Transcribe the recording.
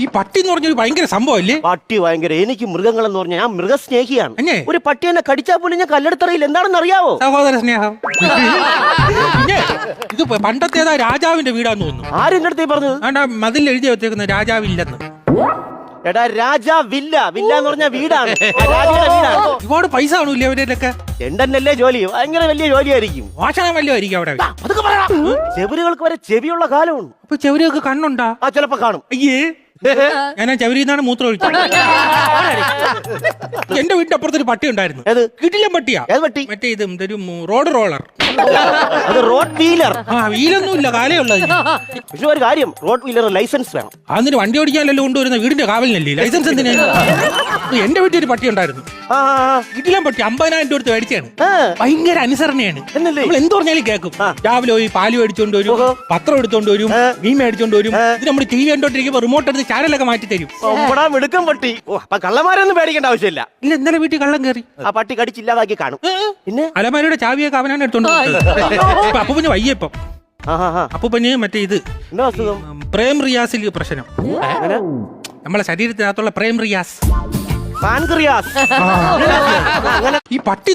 ഈ പട്ടി എന്ന് പറഞ്ഞൊരു ഭയങ്കര സംഭവമല്ലേ? പട്ടി ഭയങ്കര. എനിക്ക് മൃഗങ്ങളെന്ന് പറഞ്ഞാൽ ഞാൻ മൃഗസ്നേഹിയാണ്. അല്ലേ? ഒരു പട്ടി എന്നെ കടിച്ചാൽ പോലും ഞാൻ കല്ലെടുത്തറിയില്ല. എന്താണെന്ന് അറിയാവോ? സഹോദര സ്നേഹം. പിന്നെ ഇത് പണ്ടത്തേതാ രാജാവിന്റെ വീടാന്ന് തോന്നുന്നു. ആരും എന്റെ അടുത്ത് പറഞ്ഞത്? ആണ്ടാ മതിൽ എഴുതി വെച്ചേക്കുന്ന രാജാവില്ലെന്ന്. എടാ രാജാവില്ല. വില്ല എന്ന് പറഞ്ഞ വീടാണ്. രാജയുടെ വീടാണ്. ഒരുപാട് പൈസ കാണൂല്ലേ അവരൊക്കെ? ലണ്ടനിലല്ലേ ജോലി? ഭയങ്കര വലിയ ജോലിയായിരിക്കും. മോശനം വല്ലതും അവിടെ. അതൊക്കെ പറയണം. ചെവിലുകൾക്ക് വരെ ചെവിയുള്ള കാലമാണ്. അപ്പൊ ചെവരിയൊക്കെ കണ്ണുണ്ടാ? ആ ചിലപ്പോ കാണും. അയ്യേ, ഞാൻ ചെവരിന്നാണ് മൂത്രം ഒഴിച്ചത്. എന്റെ വീടിന്റെ അപ്പുറത്തൊരു പട്ടി ഉണ്ടായിരുന്നു. ഏത്? കിടിലൻ പട്ടിയാ. ഏത് പട്ടി? മറ്റേ ഇത് ഒരു റോഡ് റോളർ. അത് റോഡ് വീലർ. ആ വീലൊന്നും ഇല്ല, കാലേ ഉള്ളത്. പക്ഷെ ഒരു കാര്യം, റോഡ് വീലർ ലൈസൻസ് വേണം. അതിന് വണ്ടി ഓടിക്കാനല്ലോ കൊണ്ടുവരുന്ന വീടിന്റെ കാവലിനല്ലേ ലൈസൻസ് എന്തിനാ? എന്റെ വീട്ടിൽ ഒരു പട്ടി ഉണ്ടായിരുന്നു. കിടിലൻ പട്ടി. 50,000 രൂപ മേടിച്ചാണ്. ഭയങ്കര അനുസരണയാണ്. നമ്മൾ എന്ത് പറഞ്ഞാലും കേൾക്കും. രാവിലെ പോയി പാല് മേടിച്ചോണ്ട് വരും, പത്രം എടുത്തോണ്ട് വരും, മീൻ മേടിച്ചോണ്ട് വരും. ഇത് നമ്മൾ ടി വി കണ്ടോണ്ടിരിക്കുമ്പോ റിമോട്ട് എടുത്ത് ചാനലൊക്കെ മാറ്റി തരും. മിടുക്കം പട്ടി. അപ്പൊ കള്ളന്മാരൊന്നും പേടിക്കേണ്ട ആവശ്യമില്ല. ഇല്ല, ഇന്നലെ വീട്ടിൽ കള്ളം കയറി. ആ പട്ടി കടിച്ചില്ലാതാക്കി കാണും. പിന്നെ അലമാരയുടെ ചാവിയൊക്കെ അവനാണ് എടുത്തോണ്ട് അപ്പൂപ്പന് വയ്യപ്പം. അപ്പൂപ്പന് മറ്റേ ഇത് എന്താ അസുഖം? പ്രേം റിയാസിൽ പ്രശ്നം. നമ്മളെ ശരീരത്തിനകത്തുള്ള പ്രേം റിയാസ്. പാൻക്രിയാസ്. ഈ പട്ടി